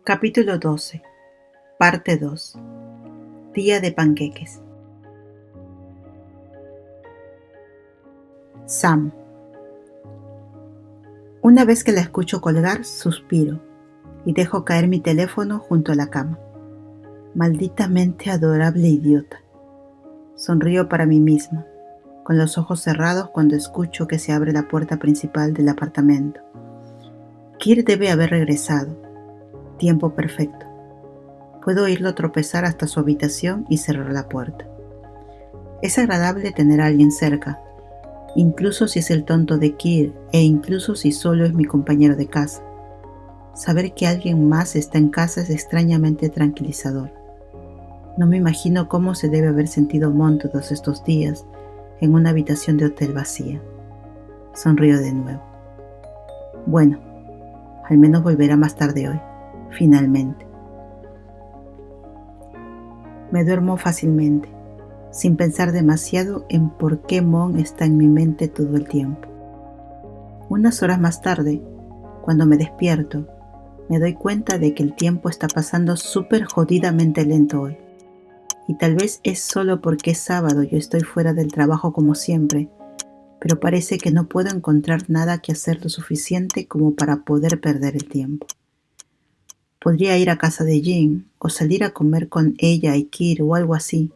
Capítulo 12, parte 2. Día de panqueques. Sam. Una vez que la escucho colgar, suspiro y dejo caer mi teléfono junto a la cama. Malditamente adorable idiota. Sonrío para mí misma, con los ojos cerrados cuando escucho que se abre la puerta principal del apartamento. Kir debe haber regresado. Tiempo perfecto. Puedo oírlo tropezar hasta su habitación y cerrar la puerta. Es agradable tener a alguien cerca, incluso si es el tonto de Kir e incluso si solo es mi compañero de casa. Saber que alguien más está en casa es extrañamente tranquilizador. No me imagino cómo se debe haber sentido Mon todos estos días en una habitación de hotel vacía. Sonrío de nuevo. Bueno, al menos volverá más tarde hoy, finalmente. Me duermo fácilmente, sin pensar demasiado en por qué Mon está en mi mente todo el tiempo. Unas horas más tarde, cuando me despierto, me doy cuenta de que el tiempo está pasando súper jodidamente lento hoy. Y tal vez es solo porque es sábado y yo estoy fuera del trabajo como siempre, pero parece que no puedo encontrar nada que hacer lo suficiente como para poder perder el tiempo. Podría ir a casa de Jin o salir a comer con ella y Kir o algo así,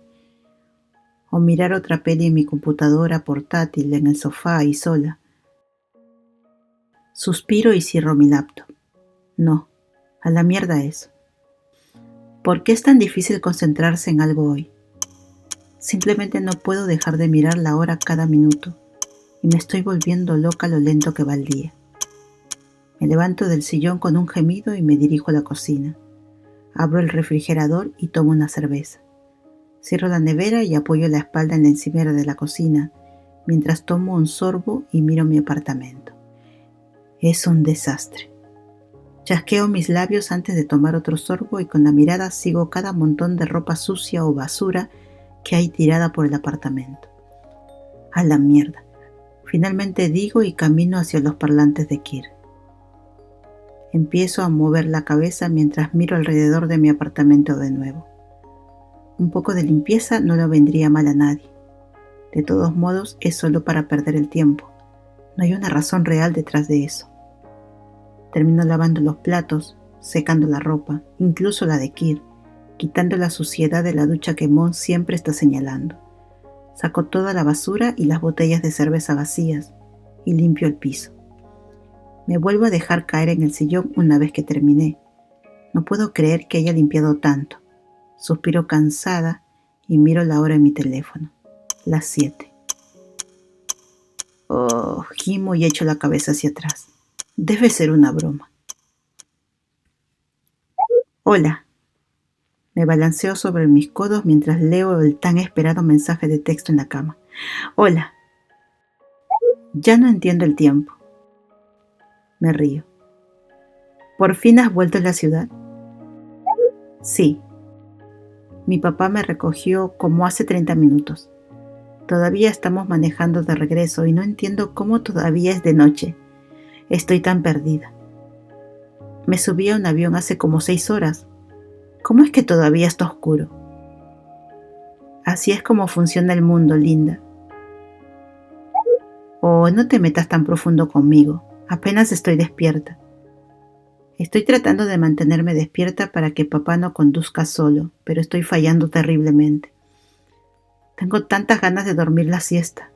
o mirar otra peli en mi computadora portátil en el sofá y sola. Suspiro y cierro mi laptop. No, a la mierda eso. ¿Por qué es tan difícil concentrarse en algo hoy? Simplemente no puedo dejar de mirar la hora cada minuto y me estoy volviendo loca lo lento que va el día. Me levanto del sillón con un gemido y me dirijo a la cocina. Abro el refrigerador y tomo una cerveza. Cierro la nevera y apoyo la espalda en la encimera de la cocina mientras tomo un sorbo y miro mi apartamento. Es un desastre. Chasqueo mis labios antes de tomar otro sorbo y con la mirada sigo cada montón de ropa sucia o basura que hay tirada por el apartamento. A la mierda. Finalmente digo y camino hacia los parlantes de Kir. Empiezo a mover la cabeza mientras miro alrededor de mi apartamento de nuevo. Un poco de limpieza no le vendría mal a nadie. De todos modos, es solo para perder el tiempo. No hay una razón real detrás de eso. Termino lavando los platos, secando la ropa, incluso la de Kir, quitando la suciedad de la ducha que Mon siempre está señalando. Saco toda la basura y las botellas de cerveza vacías y limpio el piso. Me vuelvo a dejar caer en el sillón una vez que terminé. No puedo creer que haya limpiado tanto. Suspiro cansada y miro la hora en mi teléfono. Las 7. Oh, gimo y echo la cabeza hacia atrás. Debe ser una broma. Hola. Me balanceo sobre mis codos mientras leo el tan esperado mensaje de texto en la cama. Hola. Ya no entiendo el tiempo. Me río. ¿Por fin has vuelto a la ciudad? Sí. Mi papá me recogió como hace 30 minutos. Todavía estamos manejando de regreso y no entiendo cómo todavía es de noche. Estoy tan perdida. Me subí a un avión hace como 6 horas. ¿Cómo es que todavía está oscuro? Así es como funciona el mundo, linda. Oh, no te metas tan profundo conmigo. Apenas estoy despierta. Estoy tratando de mantenerme despierta para que papá no conduzca solo, pero estoy fallando terriblemente. Tengo tantas ganas de dormir la siesta.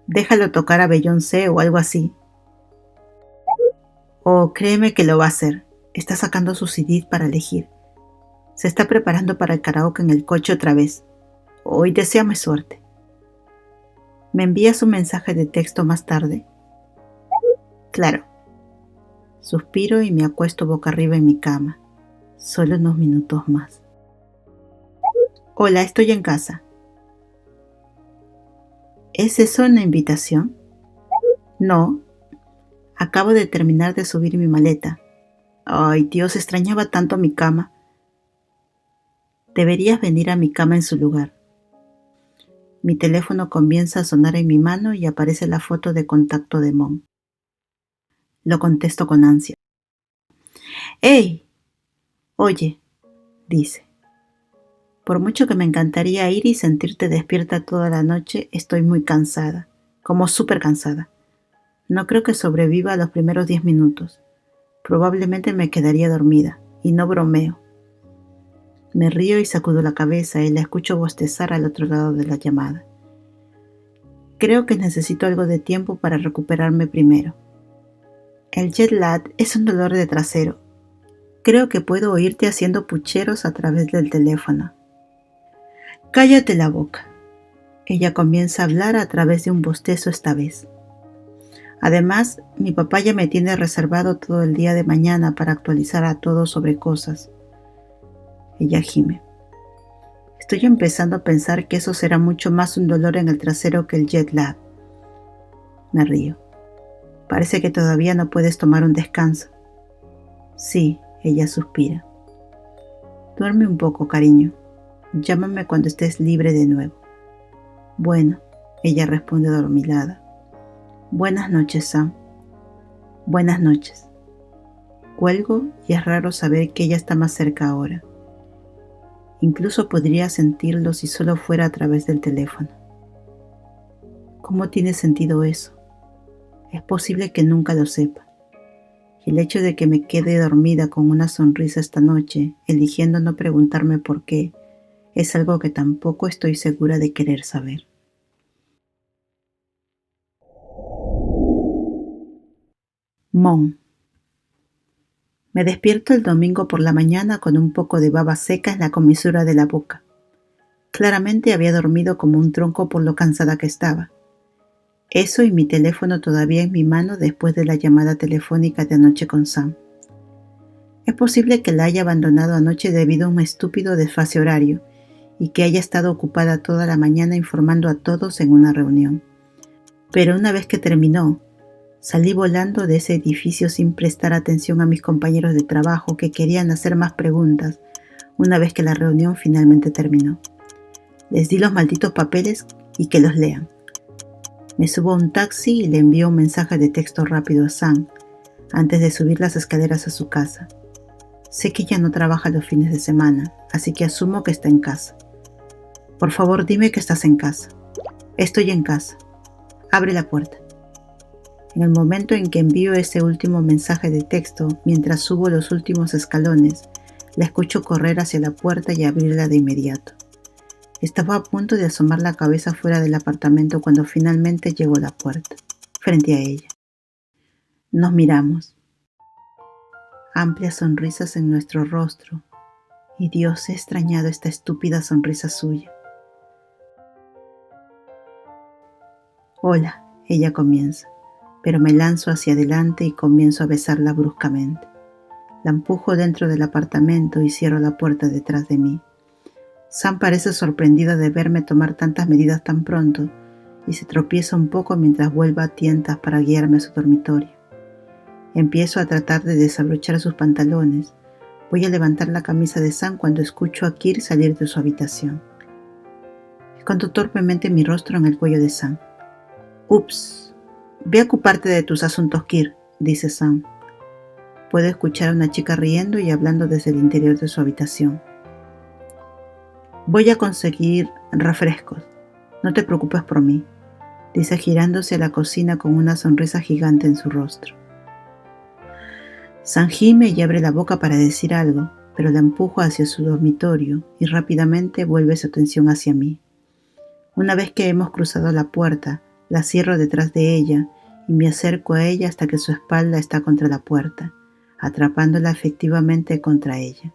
Déjalo tocar a Beyoncé o algo así. Oh, créeme que lo va a hacer. Está sacando su CD para elegir. Se está preparando para el karaoke en el coche otra vez. Hoy deséame suerte. ¿Me envías un mensaje de texto más tarde? Claro. Suspiro y me acuesto boca arriba en mi cama. Solo unos minutos más. Hola, estoy en casa. ¿Es eso una invitación? No. Acabo de terminar de subir mi maleta. Ay, Dios, extrañaba tanto mi cama. Deberías venir a mi cama en su lugar. Mi teléfono comienza a sonar en mi mano y aparece la foto de contacto de Mon. Lo contesto con ansia. ¡Hey! Oye, dice. Por mucho que me encantaría ir y sentirte despierta toda la noche, estoy muy cansada, como súper cansada. No creo que sobreviva a los primeros 10 minutos. Probablemente me quedaría dormida, y no bromeo. Me río y sacudo la cabeza y la escucho bostezar al otro lado de la llamada. Creo que necesito algo de tiempo para recuperarme primero. El jet lag es un dolor de trasero. Creo que puedo oírte haciendo pucheros a través del teléfono. Cállate la boca. Ella comienza a hablar a través de un bostezo esta vez. Además, mi papá ya me tiene reservado todo el día de mañana para actualizar a todos sobre cosas. Ella gime. Estoy empezando a pensar que eso será mucho más un dolor en el trasero que el jet lag. Me río. Parece que todavía no puedes tomar un descanso. Sí, ella suspira. Duerme un poco, cariño. Llámame cuando estés libre de nuevo. Bueno, ella responde adormilada. Buenas noches, Sam. Buenas noches. Cuelgo y es raro saber que ella está más cerca ahora. Incluso podría sentirlo si solo fuera a través del teléfono. ¿Cómo tiene sentido eso? Es posible que nunca lo sepa. Y el hecho de que me quede dormida con una sonrisa esta noche, eligiendo no preguntarme por qué, es algo que tampoco estoy segura de querer saber. Mon. Me despierto el domingo por la mañana con un poco de baba seca en la comisura de la boca. Claramente había dormido como un tronco por lo cansada que estaba. Eso y mi teléfono todavía en mi mano después de la llamada telefónica de anoche con Sam. Es posible que la haya abandonado anoche debido a un estúpido desfase horario y que haya estado ocupada toda la mañana informando a todos en una reunión. Pero una vez que terminó, salí volando de ese edificio sin prestar atención a mis compañeros de trabajo que querían hacer más preguntas una vez que la reunión finalmente terminó. Les di los malditos papeles y que los lean. Me subo a un taxi y le envío un mensaje de texto rápido a Sam antes de subir las escaleras a su casa. Sé que ella no trabaja los fines de semana, así que asumo que está en casa. Por favor, dime que estás en casa. Estoy en casa. Abre la puerta. En el momento en que envío ese último mensaje de texto, mientras subo los últimos escalones, la escucho correr hacia la puerta y abrirla de inmediato. Estaba a punto de asomar la cabeza fuera del apartamento cuando finalmente llegó a la puerta, frente a ella. Nos miramos. Amplias sonrisas en nuestro rostro, y Dios, he extrañado esta estúpida sonrisa suya. Hola, ella comienza, pero me lanzo hacia adelante y comienzo a besarla bruscamente. La empujo dentro del apartamento y cierro la puerta detrás de mí. Sam parece sorprendida de verme tomar tantas medidas tan pronto y se tropieza un poco mientras vuelve a tientas para guiarme a su dormitorio. Empiezo a tratar de desabrochar sus pantalones. Voy a levantar la camisa de Sam cuando escucho a Kir salir de su habitación. Escondo torpemente mi rostro en el cuello de Sam. «Ups, ve a ocuparte de tus asuntos, Kir», dice Sam. Puedo escuchar a una chica riendo y hablando desde el interior de su habitación. «Voy a conseguir refrescos. No te preocupes por mí», dice girándose a la cocina con una sonrisa gigante en su rostro. Sam gime y abre la boca para decir algo, pero la empujo hacia su dormitorio y rápidamente vuelve su atención hacia mí. Una vez que hemos cruzado la puerta, la cierro detrás de ella y me acerco a ella hasta que su espalda está contra la puerta, atrapándola efectivamente contra ella.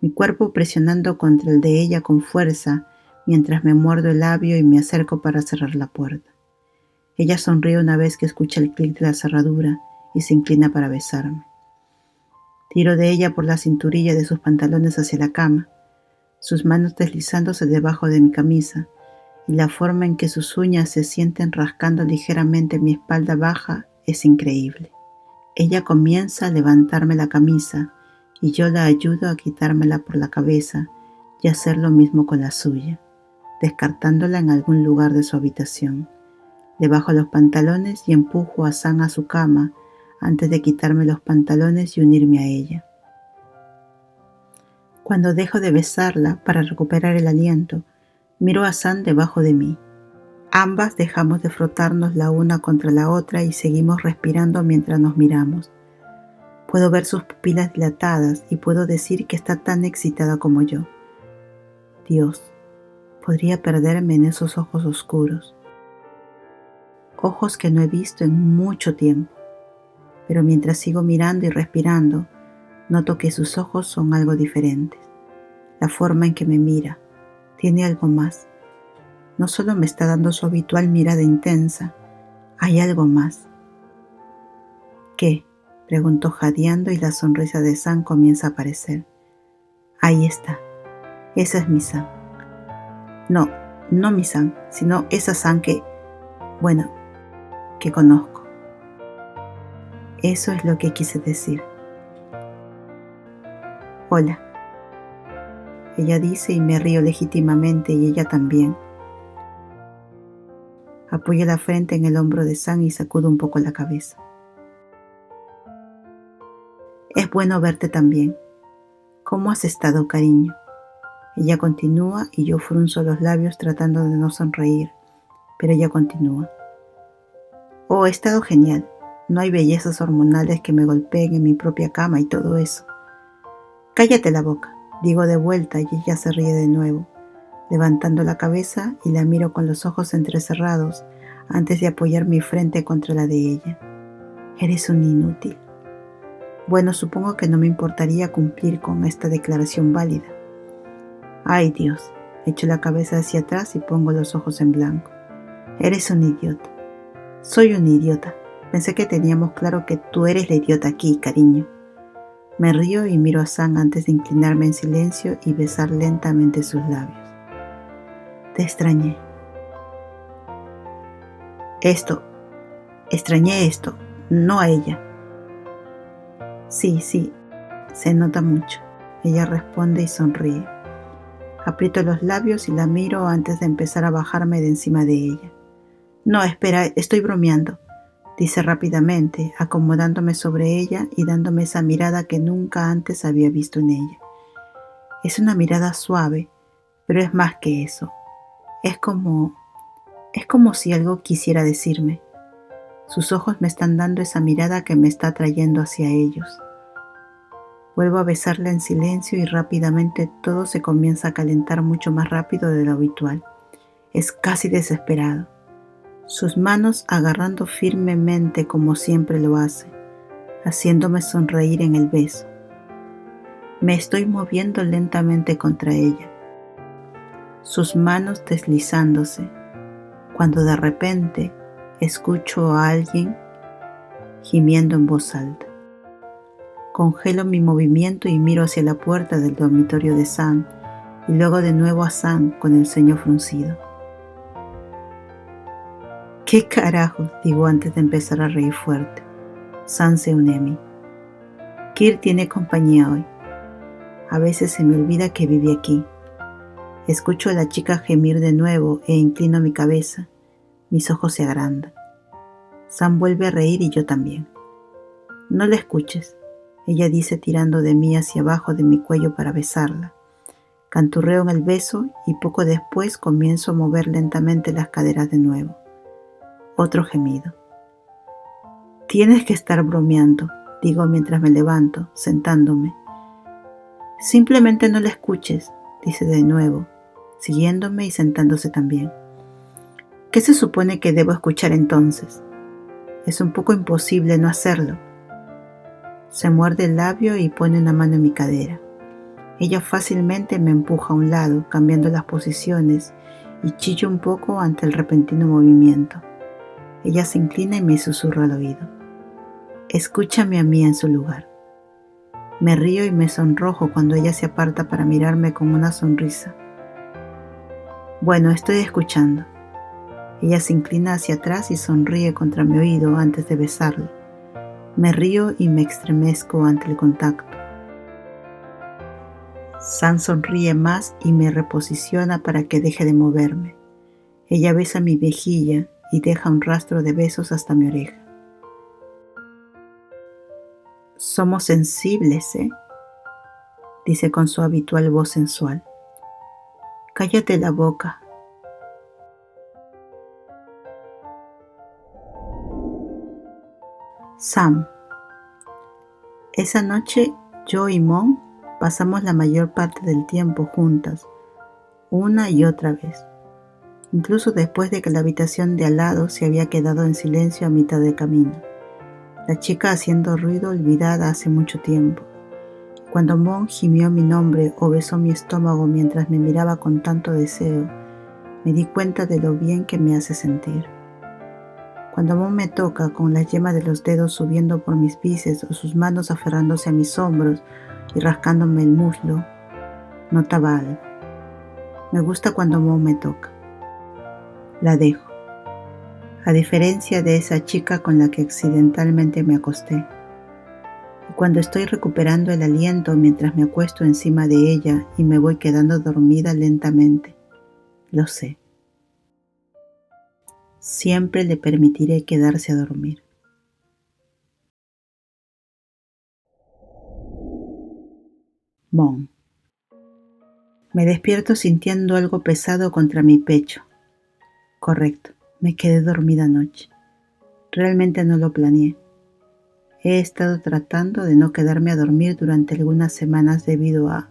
Mi cuerpo presionando contra el de ella con fuerza mientras me muerdo el labio y me acerco para cerrar la puerta. Ella sonríe una vez que escucha el clic de la cerradura y se inclina para besarme. Tiro de ella por la cinturilla de sus pantalones hacia la cama, sus manos deslizándose debajo de mi camisa y la forma en que sus uñas se sienten rascando ligeramente mi espalda baja es increíble. Ella comienza a levantarme la camisa y yo la ayudo a quitármela por la cabeza y hacer lo mismo con la suya, descartándola en algún lugar de su habitación. Le bajo los pantalones y empujo a Sam a su cama antes de quitarme los pantalones y unirme a ella. Cuando dejo de besarla para recuperar el aliento, miro a San debajo de mí. Ambas dejamos de frotarnos la una contra la otra y seguimos respirando mientras nos miramos. Puedo ver sus pupilas dilatadas y puedo decir que está tan excitada como yo. Dios, podría perderme en esos ojos oscuros. Ojos que no he visto en mucho tiempo. Pero mientras sigo mirando y respirando, noto que sus ojos son algo diferentes. La forma en que me mira tiene algo más. No solo me está dando su habitual mirada intensa, hay algo más. ¿Qué? Preguntó jadeando y la sonrisa de San comienza a aparecer. Ahí está. Esa es mi San. No, no mi San, sino esa San que conozco. Eso es lo que quise decir. Hola. Ella dice y me río legítimamente y ella también. Apoyo la frente en el hombro de San y sacudo un poco la cabeza. Es bueno verte también. ¿Cómo has estado, cariño? Ella continúa y yo frunzo los labios tratando de no sonreír, pero ella continúa. Oh, he estado genial. No hay bellezas hormonales que me golpeen en mi propia cama y todo eso. Cállate la boca, digo de vuelta y ella se ríe de nuevo, levantando la cabeza y la miro con los ojos entrecerrados antes de apoyar mi frente contra la de ella. Eres un inútil. Bueno, supongo que no me importaría cumplir con esta declaración válida. Ay, Dios, echo la cabeza hacia atrás y pongo los ojos en blanco. Eres un idiota. Soy un idiota. Pensé que teníamos claro que tú eres la idiota aquí, cariño. Me río y miro a San antes de inclinarme en silencio y besar lentamente sus labios. Te extrañé. Extrañé esto, no a ella. Sí, se nota mucho. Ella responde y sonríe. Aprieto los labios y la miro antes de empezar a bajarme de encima de ella. No, espera, estoy bromeando, dice rápidamente, acomodándome sobre ella y dándome esa mirada que nunca antes había visto en ella. Es una mirada suave, pero es más que eso. Es como si algo quisiera decirme. Sus ojos me están dando esa mirada que me está atrayendo hacia ellos. Vuelvo a besarla en silencio y rápidamente todo se comienza a calentar mucho más rápido de lo habitual. Es casi desesperado. Sus manos agarrando firmemente como siempre lo hace, haciéndome sonreír en el beso. Me estoy moviendo lentamente contra ella, sus manos deslizándose, cuando de repente escucho a alguien gimiendo en voz alta. Congelo mi movimiento y miro hacia la puerta del dormitorio de San y luego de nuevo a San con el ceño fruncido. ¿Qué carajo? Digo antes de empezar a reír fuerte. San se une a mí. Kir tiene compañía hoy. A veces se me olvida que vive aquí. Escucho a la chica gemir de nuevo e inclino mi cabeza. Mis ojos se agrandan. San vuelve a reír y yo también. No la escuches, ella dice tirando de mí hacia abajo de mi cuello para besarla. Canturreo en el beso y poco después comienzo a mover lentamente las caderas de nuevo. Otro gemido. Tienes que estar bromeando, digo mientras me levanto, sentándome. Simplemente no la escuches, dice de nuevo, siguiéndome y sentándose también. ¿Qué se supone que debo escuchar entonces? Es un poco imposible no hacerlo. Se muerde el labio y pone una mano en mi cadera. Ella fácilmente me empuja a un lado, cambiando las posiciones, y chillo un poco ante el repentino movimiento. Ella se inclina y me susurra al oído. Escúchame a mí en su lugar. Me río y me sonrojo cuando ella se aparta para mirarme con una sonrisa. Bueno, estoy escuchando. Ella se inclina hacia atrás y sonríe contra mi oído antes de besarle. Me río y me estremezco ante el contacto. San sonríe más y me reposiciona para que deje de moverme. Ella besa mi mejilla y deja un rastro de besos hasta mi oreja. Somos sensibles, ¿eh? dice con su habitual voz sensual. Cállate la boca. Sam. Esa noche yo y Mon pasamos la mayor parte del tiempo juntas, una y otra vez, incluso después de que la habitación de al lado se había quedado en silencio a mitad de camino, la chica haciendo ruido olvidada hace mucho tiempo. Cuando Mon gimió mi nombre o besó mi estómago mientras me miraba con tanto deseo, me di cuenta de lo bien que me hace sentir. Cuando Mon me toca con las yemas de los dedos subiendo por mis bíceps o sus manos aferrándose a mis hombros y rascándome el muslo, notaba algo. Me gusta cuando Mon me toca. La dejo. A diferencia de esa chica con la que accidentalmente me acosté. Y cuando estoy recuperando el aliento mientras me acuesto encima de ella y me voy quedando dormida lentamente, lo sé. Siempre le permitiré quedarse a dormir. Mon. Me despierto sintiendo algo pesado contra mi pecho. Correcto, me quedé dormida anoche. Realmente no lo planeé. He estado tratando de no quedarme a dormir durante algunas semanas debido a...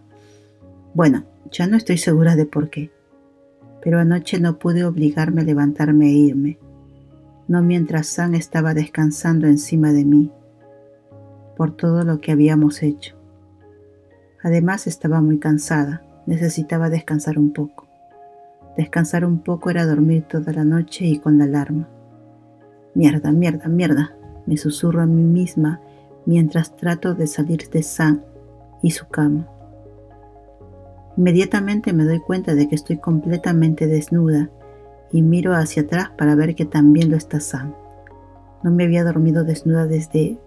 Bueno, ya no estoy segura de por qué. Pero anoche no pude obligarme a levantarme e irme. No mientras Sam estaba descansando encima de mí, por todo lo que habíamos hecho. Además estaba muy cansada, necesitaba descansar un poco. Descansar un poco era dormir toda la noche y con la alarma. Mierda, mierda, mierda, me susurro a mí misma mientras trato de salir de Sam y su cama. Inmediatamente me doy cuenta de que estoy completamente desnuda y miro hacia atrás para ver que también lo está Sam. No me había dormido desnuda desde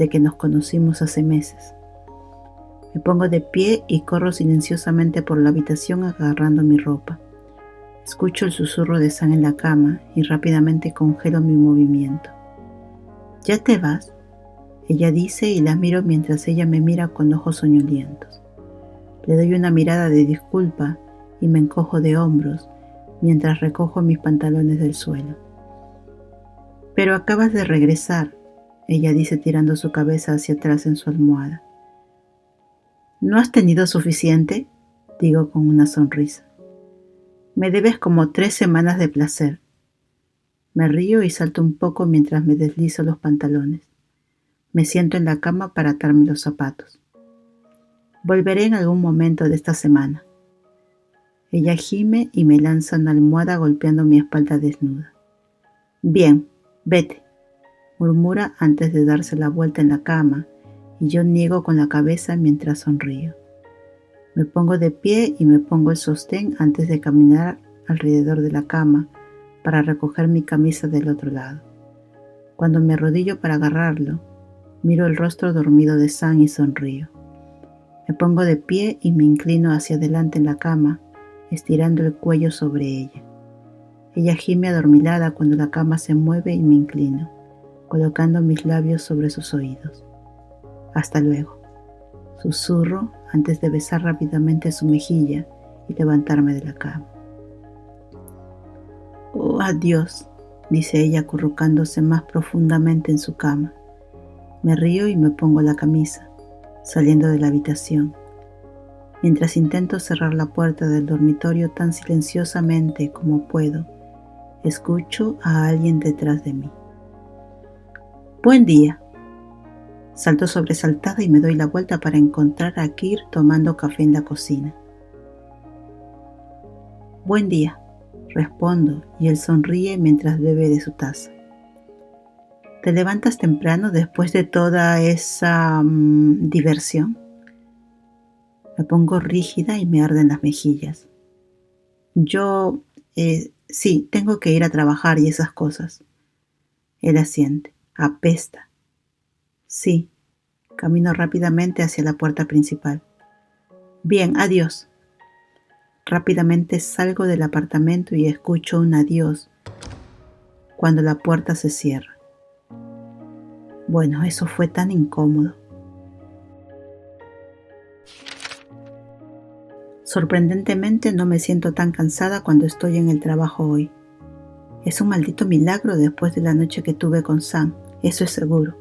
que nos conocimos hace meses. Me pongo de pie y corro silenciosamente por la habitación agarrando mi ropa. Escucho el susurro de Sam en la cama y rápidamente congelo mi movimiento. ¿Ya te vas?, ella dice y la miro mientras ella me mira con ojos soñolientos. Le doy una mirada de disculpa y me encojo de hombros mientras recojo mis pantalones del suelo. Pero acabas de regresar, ella dice tirando su cabeza hacia atrás en su almohada. ¿No has tenido suficiente?, digo con una sonrisa. Me debes como 3 semanas de placer. Me río y salto un poco mientras me deslizo los pantalones. Me siento en la cama para atarme los zapatos. Volveré en algún momento de esta semana. Ella gime y me lanza una almohada golpeando mi espalda desnuda. Bien, vete, murmura antes de darse la vuelta en la cama, y yo niego con la cabeza mientras sonrío. Me pongo de pie y me pongo el sostén antes de caminar alrededor de la cama para recoger mi camisa del otro lado. Cuando me arrodillo para agarrarlo, miro el rostro dormido de Sam y sonrío. Me pongo de pie y me inclino hacia adelante en la cama, estirando el cuello sobre ella. Ella gime adormilada cuando la cama se mueve y me inclino, colocando mis labios sobre sus oídos. Hasta luego, susurro antes de besar rápidamente su mejilla y levantarme de la cama. Oh, adiós, dice ella acurrucándose más profundamente en su cama. Me río y me pongo la camisa, saliendo de la habitación, mientras intento cerrar la puerta del dormitorio tan silenciosamente como puedo. Escucho a alguien detrás de mí. Buen día. Salto sobresaltada y me doy la vuelta para encontrar a Kir tomando café en la cocina. Buen día, respondo y él sonríe mientras bebe de su taza. ¿Te levantas temprano después de toda esa diversión? Me pongo rígida y me arden las mejillas. Yo, sí, tengo que ir a trabajar y esas cosas. Él asiente. Apesta. Sí. Camino rápidamente hacia la puerta principal. Bien, adiós. Rápidamente salgo del apartamento y escucho un adiós cuando la puerta se cierra. Bueno, eso fue tan incómodo. Sorprendentemente no me siento tan cansada cuando estoy en el trabajo hoy. Es un maldito milagro después de la noche que tuve con Sam, eso es seguro.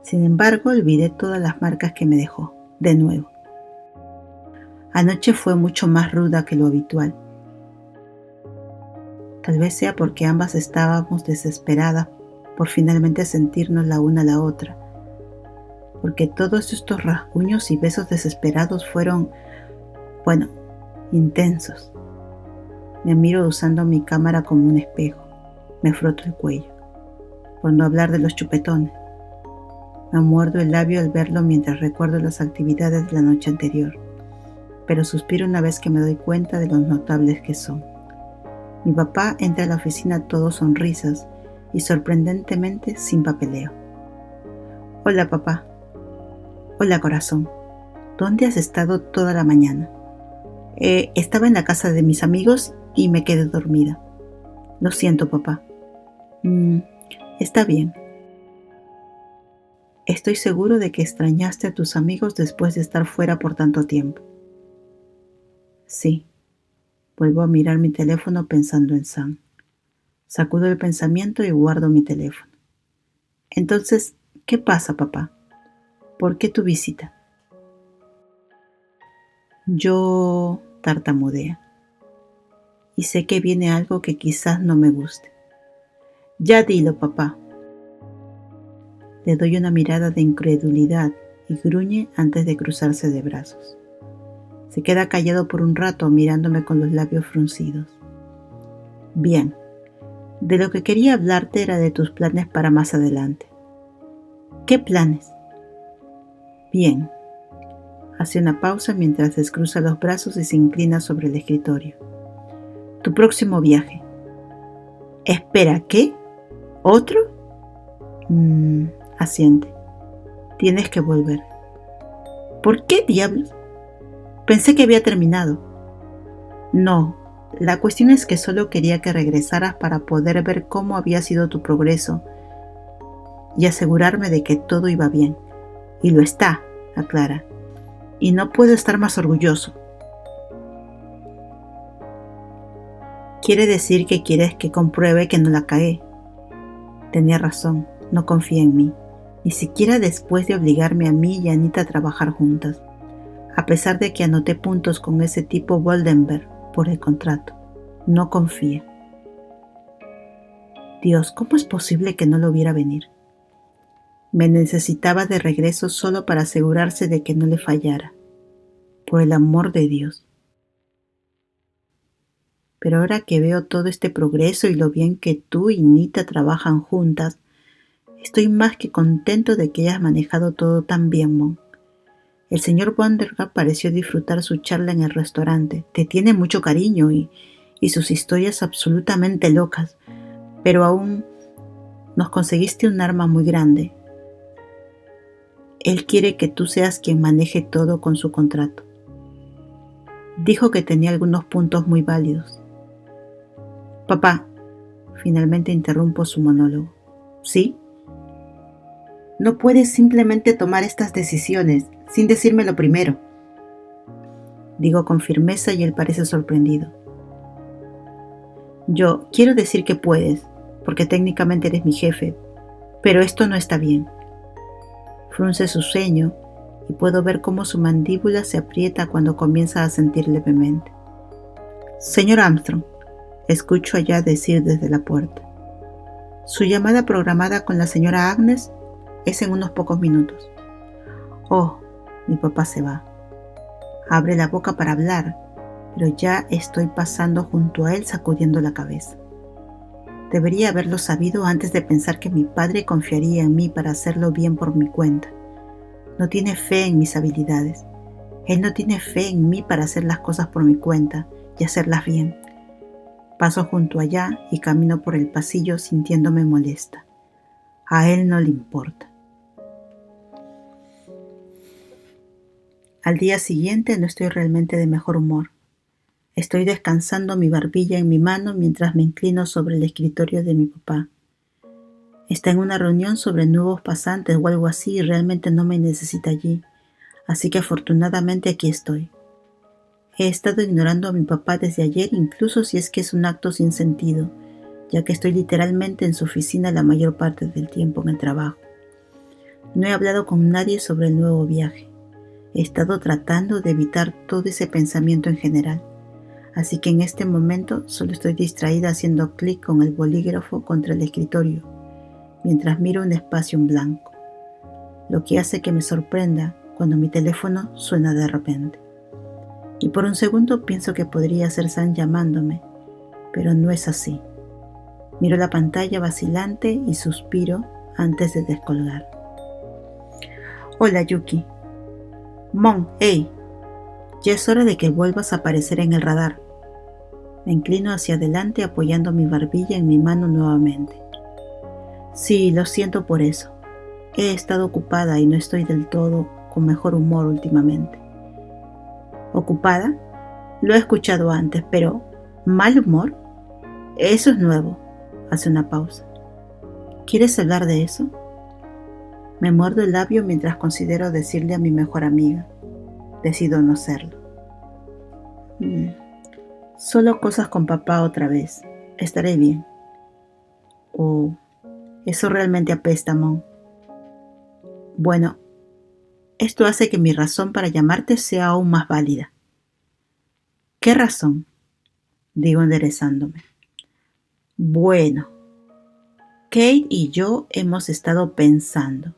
Sin embargo, olvidé todas las marcas que me dejó, de nuevo. Anoche fue mucho más ruda que lo habitual. Tal vez sea porque ambas estábamos desesperadas por finalmente sentirnos la una a la otra, porque todos estos rasguños y besos desesperados fueron, intensos. Me miro usando mi cámara como un espejo, me froto el cuello, por no hablar de los chupetones. Me muerdo el labio al verlo mientras recuerdo las actividades de la noche anterior, pero suspiro una vez que me doy cuenta de los notables que son. Mi papá entra a la oficina todo sonrisas y sorprendentemente sin papeleo. Hola papá. Hola corazón. ¿Dónde has estado toda la mañana? Estaba en la casa de mis amigos y me quedé dormida. Lo siento papá. Está bien. Estoy seguro de que extrañaste a tus amigos después de estar fuera por tanto tiempo. Sí. Vuelvo a mirar mi teléfono pensando en Sam. Sacudo el pensamiento y guardo mi teléfono. Entonces, ¿qué pasa, papá? ¿Por qué tu visita? Yo tartamudea. Y sé que viene algo que quizás no me guste. Ya dilo, papá. Le doy una mirada de incredulidad y gruñe antes de cruzarse de brazos. Se queda callado por un rato mirándome con los labios fruncidos. Bien, de lo que quería hablarte era de tus planes para más adelante. ¿Qué planes? Bien. Hace una pausa mientras descruza los brazos y se inclina sobre el escritorio. Tu próximo viaje. Espera, ¿qué? ¿Otro? Asiente. Tienes que volver. ¿Por qué diablos? Pensé que había terminado. No, la cuestión es que solo quería que regresaras para poder ver cómo había sido tu progreso y asegurarme de que todo iba bien. Y lo está, aclara. Y no puedo estar más orgulloso. Quiere decir que quieres que compruebe que no la cagué. Tenía razón, no confía en mí, ni siquiera después de obligarme a mí y a Anita a trabajar juntas, a pesar de que anoté puntos con ese tipo Goldenberg por el contrato. No confía. Dios, ¿cómo es posible que no lo viera venir? Me necesitaba de regreso solo para asegurarse de que no le fallara. Por el amor de Dios. Pero ahora que veo todo este progreso y lo bien que tú y Nita trabajan juntas, estoy más que contento de que hayas manejado todo tan bien, Mon. El señor Vandergaard pareció disfrutar su charla en el restaurante. Te tiene mucho cariño y sus historias absolutamente locas, pero aún nos conseguiste un arma muy grande. Él quiere que tú seas quien maneje todo con su contrato. Dijo que tenía algunos puntos muy válidos. Papá, finalmente interrumpo su monólogo. ¿Sí? No puedes simplemente tomar estas decisiones sin decírmelo primero. Digo con firmeza y él parece sorprendido. Yo quiero decir que puedes, porque técnicamente eres mi jefe, pero esto no está bien. Frunce su ceño y puedo ver cómo su mandíbula se aprieta cuando comienza a sentir levemente. Señor Armstrong, escucho allá decir desde la puerta. Su llamada programada con la señora Agnes es en unos pocos minutos. Oh, mi papá se va. Abre la boca para hablar, pero ya estoy pasando junto a él sacudiendo la cabeza. Debería haberlo sabido antes de pensar que mi padre confiaría en mí para hacerlo bien por mi cuenta. No tiene fe en mis habilidades. Él no tiene fe en mí para hacer las cosas por mi cuenta y hacerlas bien. Paso junto allá y camino por el pasillo sintiéndome molesta. A él no le importa. Al día siguiente no estoy realmente de mejor humor. Estoy descansando mi barbilla en mi mano mientras me inclino sobre el escritorio de mi papá. Está en una reunión sobre nuevos pasantes o algo así y realmente no me necesita allí, así que afortunadamente aquí estoy. He estado ignorando a mi papá desde ayer, incluso si es que es un acto sin sentido, ya que estoy literalmente en su oficina la mayor parte del tiempo en el trabajo. No he hablado con nadie sobre el nuevo viaje. He estado tratando de evitar todo ese pensamiento en general. Así que en este momento solo estoy distraída haciendo clic con el bolígrafo contra el escritorio, mientras miro un espacio en blanco, lo que hace que me sorprenda cuando mi teléfono suena de repente. Y por un segundo pienso que podría ser Sam llamándome, pero no es así. Miro la pantalla vacilante y suspiro antes de descolgar. Hola Yuki. Mon, hey. Ya es hora de que vuelvas a aparecer en el radar. Me inclino hacia adelante apoyando mi barbilla en mi mano nuevamente. Sí, lo siento por eso. He estado ocupada y no estoy del todo con mejor humor últimamente. ¿Ocupada? Lo he escuchado antes, pero ¿mal humor? Eso es nuevo. Hace una pausa. ¿Quieres hablar de eso? Me muerdo el labio mientras considero decirle a mi mejor amiga. Decido no hacerlo. Solo cosas con papá otra vez. Estaré bien. Eso realmente apesta, Mon. Bueno, esto hace que mi razón para llamarte sea aún más válida. ¿Qué razón? Digo enderezándome. Bueno, Kate y yo hemos estado pensando.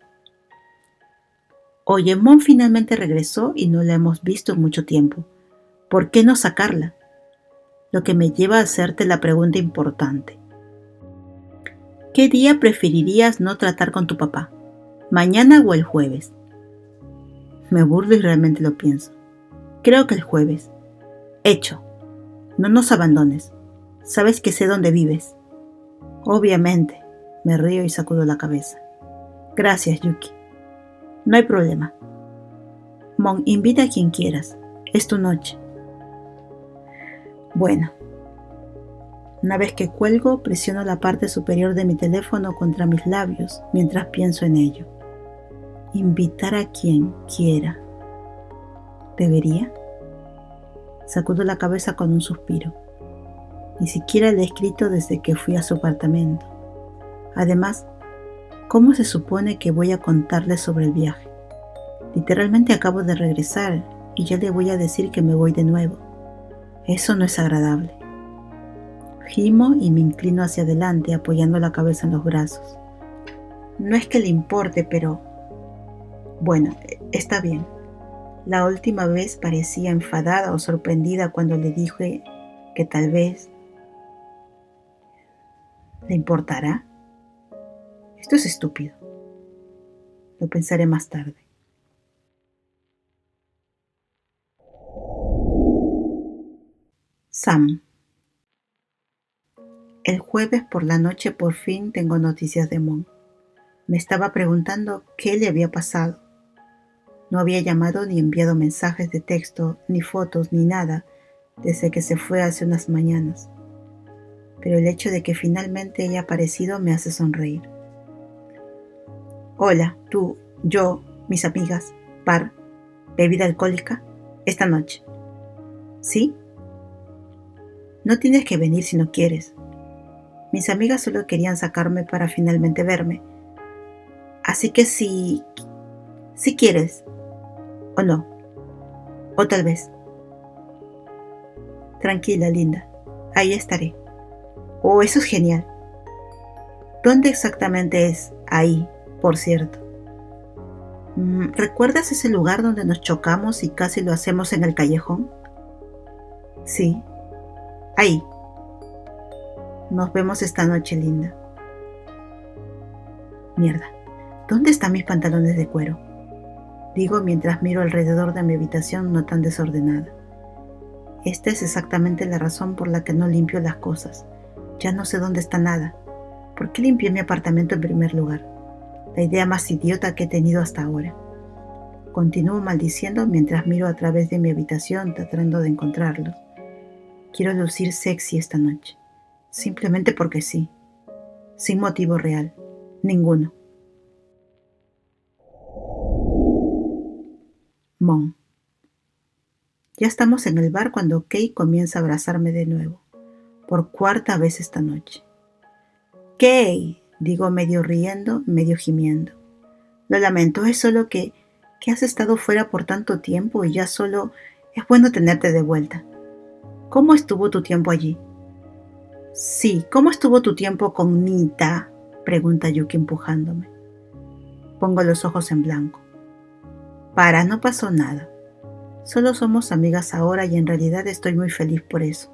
Oye, Mon finalmente regresó y no la hemos visto en mucho tiempo. ¿Por qué no sacarla? Lo que me lleva a hacerte la pregunta importante. ¿Qué día preferirías no tratar con tu papá? ¿Mañana o el jueves? Me burlo y realmente lo pienso. Creo que el jueves. Hecho. No nos abandones. Sabes que sé dónde vives. Obviamente. Me río y sacudo la cabeza. Gracias, Yuki. No hay problema. Mon, invita a quien quieras. Es tu noche. Bueno. Una vez que cuelgo, presiono la parte superior de mi teléfono contra mis labios mientras pienso en ello. Invitar a quien quiera. ¿Debería? Sacudo la cabeza con un suspiro. Ni siquiera le he escrito desde que fui a su apartamento. Además, ¿cómo se supone que voy a contarle sobre el viaje? Literalmente acabo de regresar y ya le voy a decir que me voy de nuevo. Eso no es agradable. Gimo y me inclino hacia adelante apoyando la cabeza en los brazos. No es que le importe, pero... Bueno, está bien. La última vez parecía enfadada o sorprendida cuando le dije que tal vez... ¿Le importará? Esto es estúpido. Lo pensaré más tarde. Sam. El jueves por la noche por fin tengo noticias de Mon. Me estaba preguntando qué le había pasado. No había llamado ni enviado mensajes de texto, ni fotos, ni nada, desde que se fue hace unas mañanas. Pero el hecho de que finalmente haya aparecido me hace sonreír. Hola, tú, yo, mis amigas, bar, bebida alcohólica, esta noche. ¿Sí? No tienes que venir si no quieres. Mis amigas solo querían sacarme para finalmente verme. Así que si quieres, o no, o tal vez. Tranquila, linda, ahí estaré. Oh, eso es genial. ¿Dónde exactamente es ahí, por cierto? ¿Recuerdas ese lugar donde nos chocamos y casi lo hacemos en el callejón? Sí, ahí. Nos vemos esta noche, linda. Mierda, ¿dónde están mis pantalones de cuero? Digo mientras miro alrededor de mi habitación no tan desordenada. Esta es exactamente la razón por la que no limpio las cosas. Ya no sé dónde está nada. ¿Por qué limpié mi apartamento en primer lugar? La idea más idiota que he tenido hasta ahora. Continúo maldiciendo mientras miro a través de mi habitación tratando de encontrarlos. Quiero lucir sexy esta noche. Simplemente porque sí. Sin motivo real. Ninguno. Mon. Ya estamos en el bar cuando Kei comienza a abrazarme de nuevo, por cuarta vez esta noche. Kei, digo medio riendo, medio gimiendo. Lo lamento, es solo que has estado fuera por tanto tiempo y ya solo es bueno tenerte de vuelta. ¿Cómo estuvo tu tiempo allí? Sí, ¿cómo estuvo tu tiempo con Nita? Pregunta Yuki empujándome. Pongo los ojos en blanco. No pasó nada. Solo somos amigas ahora y en realidad estoy muy feliz por eso,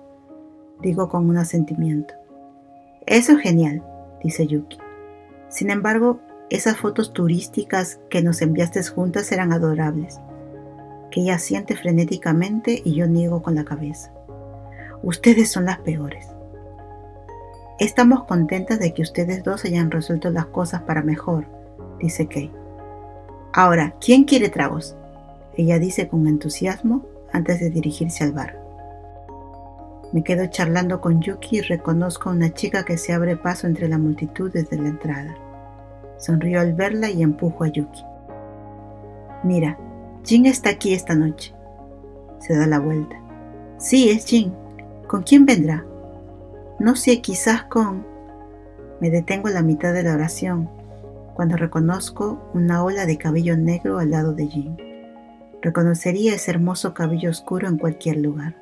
digo con un asentimiento. Eso es genial, dice Yuki. Sin embargo, esas fotos turísticas que nos enviaste juntas eran adorables. Que ella asiente frenéticamente y yo niego con la cabeza. Ustedes son las peores. Estamos contentas de que ustedes dos hayan resuelto las cosas para mejor, dice Kei. Ahora, ¿quién quiere tragos? Ella dice con entusiasmo antes de dirigirse al bar. Me quedo charlando con Yuki y reconozco a una chica que se abre paso entre la multitud desde la entrada. Sonrío al verla y empujo a Yuki. Mira, Jin está aquí esta noche. Se da la vuelta. Sí, es Jin. ¿Con quién vendrá? No sé, quizás con... Me detengo en la mitad de la oración, cuando reconozco una ola de cabello negro al lado de Jin. Reconocería ese hermoso cabello oscuro en cualquier lugar.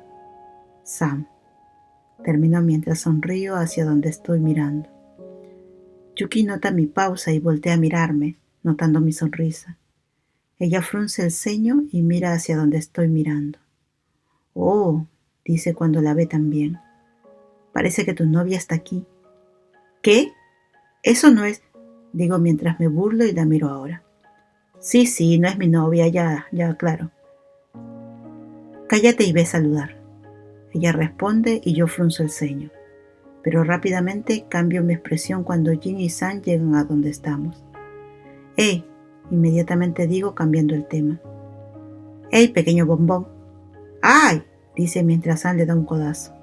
Sam. Termino mientras sonrío hacia donde estoy mirando. Yuki nota mi pausa y voltea a mirarme, notando mi sonrisa. Ella frunce el ceño y mira hacia donde estoy mirando. Oh, dice cuando la ve también. Parece que tu novia está aquí. ¿Qué? Eso no es... Digo mientras me burlo y la miro ahora. Sí, no es mi novia, ya, claro. Cállate y ve a saludar. Ella responde y yo frunzo el ceño, pero rápidamente cambio mi expresión cuando Jin y Sam llegan a donde estamos. ¡Ey! Inmediatamente digo cambiando el tema. ¡Ey, pequeño bombón! ¡Ay! Dice mientras Sam le da un codazo.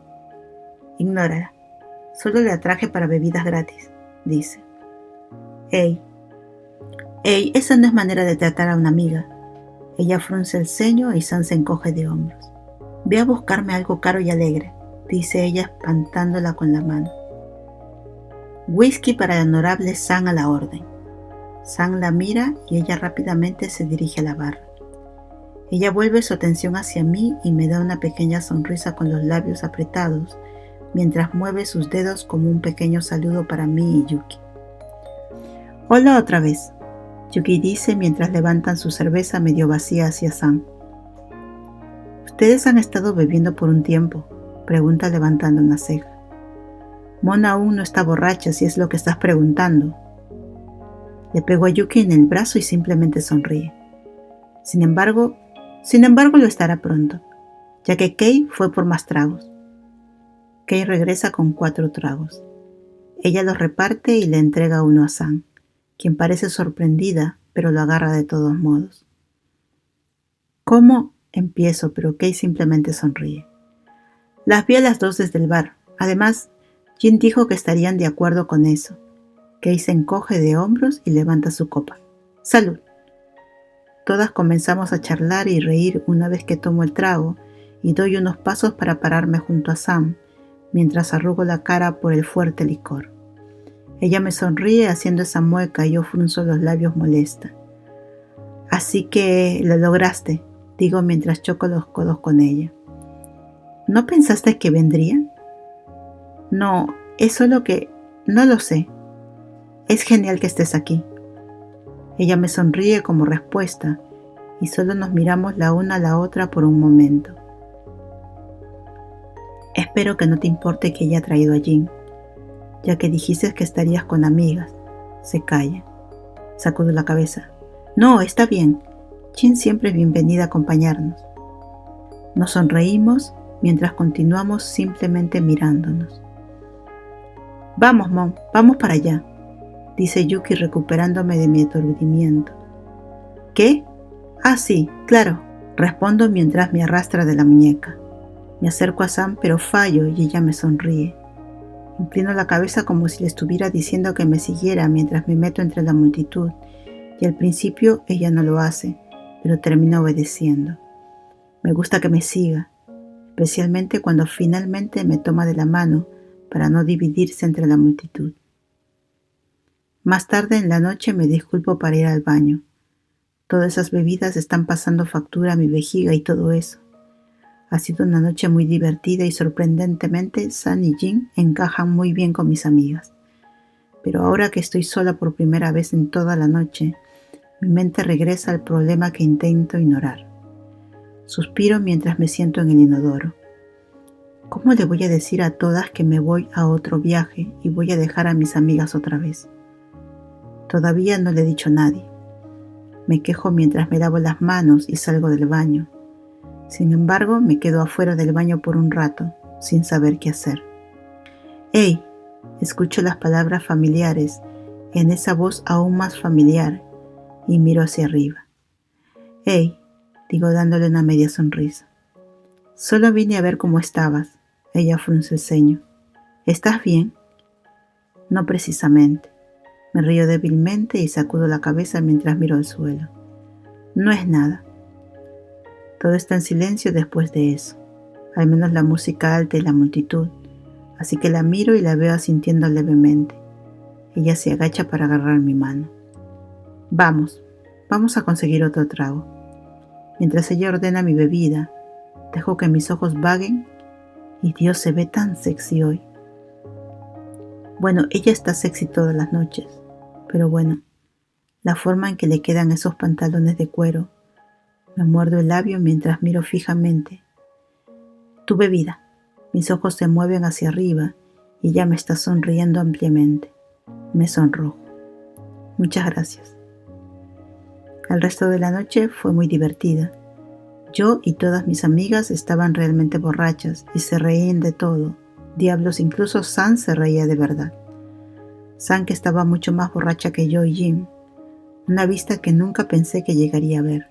Ignórala. Solo la traje para bebidas gratis, dice. ¡Ey! Esa no es manera de tratar a una amiga. Ella frunce el ceño y Sam se encoge de hombros. Ve a buscarme algo caro y alegre, dice ella espantándola con la mano. Whisky para la honorable Sam a la orden. Sam la mira y ella rápidamente se dirige a la barra. Ella vuelve su atención hacia mí y me da una pequeña sonrisa con los labios apretados, mientras mueve sus dedos como un pequeño saludo para mí y Yuki. Hola otra vez, Yuki dice mientras levantan su cerveza medio vacía hacia Sam. ¿Ustedes han estado bebiendo por un tiempo?, pregunta levantando una ceja. Mona aún no está borracha, si es lo que estás preguntando. Le pego a Yuki en el brazo y simplemente sonríe. Sin embargo, lo estará pronto, ya que Kei fue por más tragos. Kei regresa con 4 tragos. Ella los reparte y le entrega uno a Sam, quien parece sorprendida, pero lo agarra de todos modos. ¿Cómo? Empiezo, pero Kei simplemente sonríe. Las vi a las 2 desde el bar. Además, Jin dijo que estarían de acuerdo con eso. Kei se encoge de hombros y levanta su copa. ¡Salud! Todas comenzamos a charlar y reír una vez que tomo el trago y doy unos pasos para pararme junto a Sam, mientras arrugo la cara por el fuerte licor. Ella me sonríe haciendo esa mueca y yo frunzo los labios molesta. Así que lo lograste, digo mientras choco los codos con ella. ¿No pensaste que vendría? No, es solo que... no lo sé. Es genial que estés aquí. Ella me sonríe como respuesta y solo nos miramos la una a la otra por un momento. Espero que no te importe que haya traído a Jin, ya que dijiste que estarías con amigas. Se calla. Sacudo la cabeza. No, está bien. Jin siempre es bienvenida a acompañarnos. Nos sonreímos mientras continuamos simplemente mirándonos. Vamos, Mom, vamos para allá, dice Yuki recuperándome de mi aturdimiento. ¿Qué? Ah, sí, claro, respondo mientras me arrastra de la muñeca. Me acerco a Sam, pero fallo y ella me sonríe. Inclino la cabeza como si le estuviera diciendo que me siguiera mientras me meto entre la multitud, y al principio ella no lo hace, pero termina obedeciendo. Me gusta que me siga, especialmente cuando finalmente me toma de la mano para no dividirse entre la multitud. Más tarde en la noche me disculpo para ir al baño. Todas esas bebidas están pasando factura a mi vejiga y todo eso. Ha sido una noche muy divertida y sorprendentemente San y Jin encajan muy bien con mis amigas. Pero ahora que estoy sola por primera vez en toda la noche, mi mente regresa al problema que intento ignorar. Suspiro mientras me siento en el inodoro. ¿Cómo le voy a decir a todas que me voy a otro viaje y voy a dejar a mis amigas otra vez? Todavía no le he dicho a nadie. Me quejo mientras me lavo las manos y salgo del baño. Sin embargo, me quedo afuera del baño por un rato, sin saber qué hacer. ¡Hey! Escucho las palabras familiares en esa voz aún más familiar y miro hacia arriba. ¡Hey! Digo dándole una media sonrisa. Solo vine a ver cómo estabas. Ella frunce el ceño. ¿Estás bien? No precisamente. Me río débilmente y sacudo la cabeza mientras miro al suelo. No es nada. Todo está en silencio después de eso, al menos la música alta y la multitud, así que la miro y la veo asintiendo levemente. Ella se agacha para agarrar mi mano. Vamos a conseguir otro trago. Mientras ella ordena mi bebida, dejo que mis ojos vaguen y Dios, se ve tan sexy hoy. Bueno, ella está sexy todas las noches, pero bueno, la forma en que le quedan esos pantalones de cuero. Me muerdo el labio mientras miro fijamente. Tu bebida. Mis ojos se mueven hacia arriba y ella me está sonriendo ampliamente. Me sonrojo. Muchas gracias. El resto de la noche fue muy divertida. Yo y todas mis amigas estaban realmente borrachas y se reían de todo. Diablos, incluso San se reía de verdad. San, que estaba mucho más borracha que yo y Jim. Una vista que nunca pensé que llegaría a ver.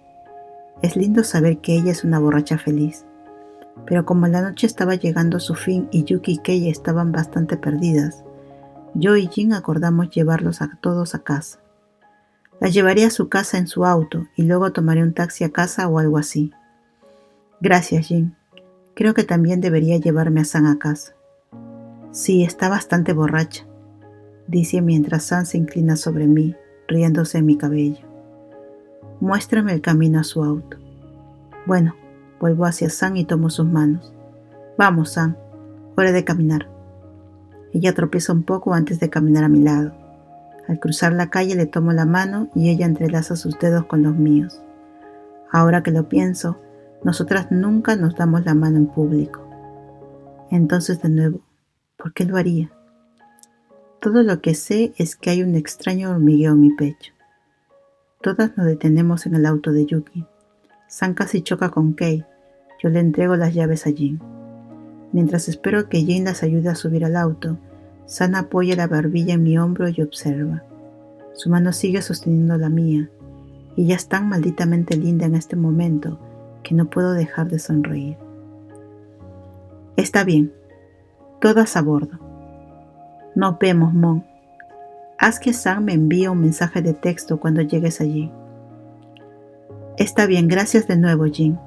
Es lindo saber que ella es una borracha feliz. Pero como la noche estaba llegando a su fin y Yuki y Kei estaban bastante perdidas, yo y Jin acordamos llevarlos a todos a casa. Las llevaré a su casa en su auto y luego tomaré un taxi a casa o algo así. Gracias, Jin. Creo que también debería llevarme a San a casa. Sí, está bastante borracha, dice mientras San se inclina sobre mí, riéndose en mi cabello. Muéstrame el camino a su auto. Bueno, vuelvo hacia San y tomo sus manos. Vamos, San, hora de caminar. Ella tropieza un poco antes de caminar a mi lado. Al cruzar la calle le tomo la mano y ella entrelaza sus dedos con los míos. Ahora que lo pienso, nosotras nunca nos damos la mano en público. Entonces de nuevo, ¿por qué lo haría? Todo lo que sé es que hay un extraño hormigueo en mi pecho. Todas nos detenemos en el auto de Yuki. San casi choca con Kei. Yo le entrego las llaves a Jin. Mientras espero que Jin las ayude a subir al auto, San apoya la barbilla en mi hombro y observa. Su mano sigue sosteniendo la mía, y ella es tan malditamente linda en este momento que no puedo dejar de sonreír. Está bien, todas a bordo. Nos vemos, Mon. Haz que San me envíe un mensaje de texto cuando llegues allí. Está bien, gracias de nuevo, Jin.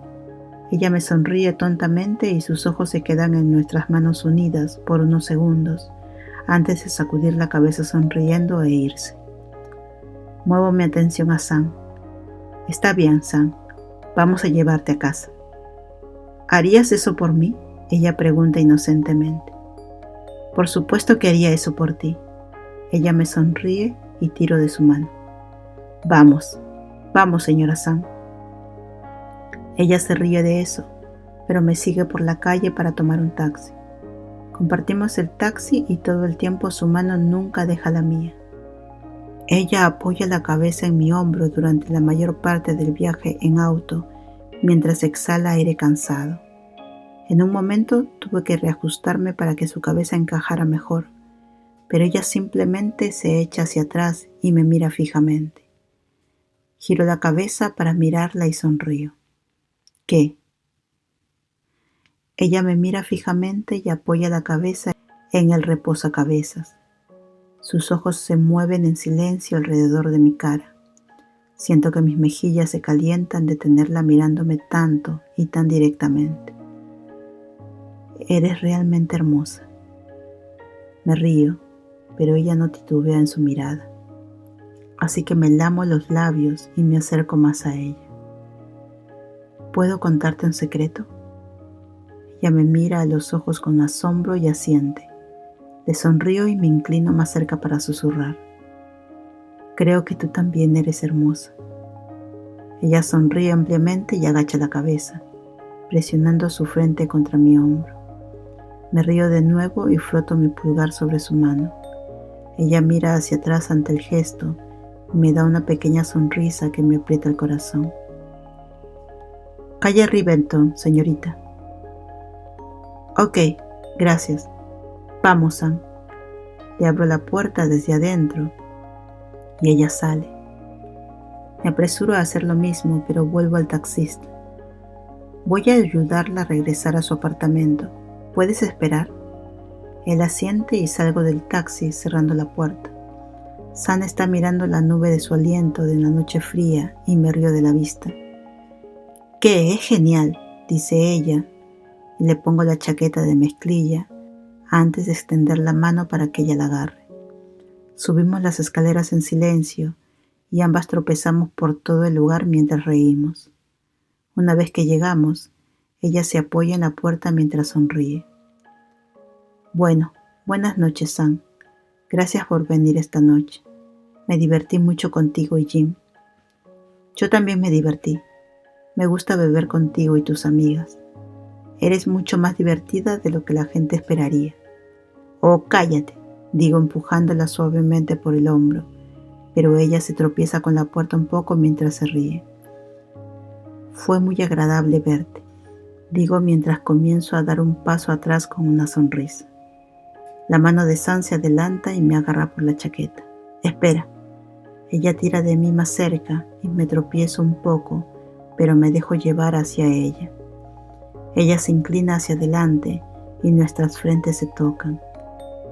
Ella me sonríe tontamente y sus ojos se quedan en nuestras manos unidas por unos segundos, antes de sacudir la cabeza sonriendo e irse. Muevo mi atención a San. Está bien, San. Vamos a llevarte a casa. ¿Harías eso por mí? Ella pregunta inocentemente. Por supuesto que haría eso por ti. Ella me sonríe y tiro de su mano. Vamos, señora San. Ella se ríe de eso, pero me sigue por la calle para tomar un taxi. Compartimos el taxi y todo el tiempo su mano nunca deja la mía. Ella apoya la cabeza en mi hombro durante la mayor parte del viaje en auto mientras exhala aire cansado. En un momento tuve que reajustarme para que su cabeza encajara mejor, pero ella simplemente se echa hacia atrás y me mira fijamente. Giro la cabeza para mirarla y sonrío. ¿Qué? Ella me mira fijamente y apoya la cabeza en el reposacabezas. Sus ojos se mueven en silencio alrededor de mi cara. Siento que mis mejillas se calientan de tenerla mirándome tanto y tan directamente. Eres realmente hermosa. Me río, pero ella no titubea en su mirada. Así que me lamo los labios y me acerco más a ella. ¿Puedo contarte un secreto? Ella me mira a los ojos con asombro y asiente. Le sonrío y me inclino más cerca para susurrar. Creo que tú también eres hermosa. Ella sonríe ampliamente y agacha la cabeza, presionando su frente contra mi hombro. Me río de nuevo y froto mi pulgar sobre su mano. Ella mira hacia atrás ante el gesto y me da una pequeña sonrisa que me aprieta el corazón. Calle Rivington, señorita. Ok, gracias. Vamos, Sam. Le abro la puerta desde adentro y ella sale. Me apresuro a hacer lo mismo, pero vuelvo al taxista. Voy a ayudarla a regresar a su apartamento. ¿Puedes esperar? Él asiente y salgo del taxi cerrando la puerta. Sam está mirando la nube de su aliento de la noche fría y me río de la vista. ¡Qué es genial!, dice ella, y le pongo la chaqueta de mezclilla antes de extender la mano para que ella la agarre. Subimos las escaleras en silencio y ambas tropezamos por todo el lugar mientras reímos. Una vez que llegamos, ella se apoya en la puerta mientras sonríe. Bueno, buenas noches, Sam. Gracias por venir esta noche. Me divertí mucho contigo y Jim. Yo también me divertí. Me gusta beber contigo y tus amigas. Eres mucho más divertida de lo que la gente esperaría. Oh, cállate, digo empujándola suavemente por el hombro, pero ella se tropieza con la puerta un poco mientras se ríe. Fue muy agradable verte, digo mientras comienzo a dar un paso atrás con una sonrisa. La mano de Sam se adelanta y me agarra por la chaqueta. Espera. Ella tira de mí más cerca y me tropiezo un poco, pero me dejo llevar hacia ella. Ella se inclina hacia adelante y nuestras frentes se tocan,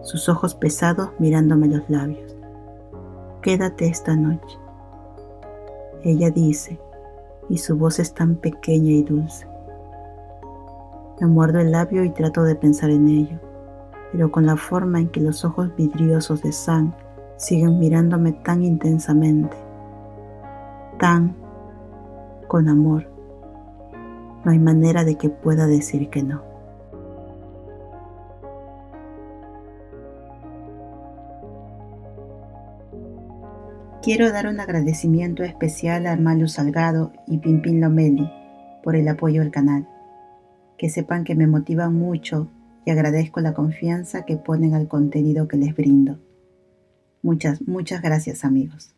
sus ojos pesados mirándome los labios. Quédate esta noche, ella dice, y su voz es tan pequeña y dulce. Me muerdo el labio y trato de pensar en ello, pero con la forma en que los ojos vidriosos de Sam siguen mirándome tan intensamente, tan con amor, no hay manera de que pueda decir que no. Quiero dar un agradecimiento especial a Malu Salgado y Pimpin Lomeli por el apoyo al canal. Que sepan que me motivan mucho y agradezco la confianza que ponen al contenido que les brindo. Muchas gracias, amigos.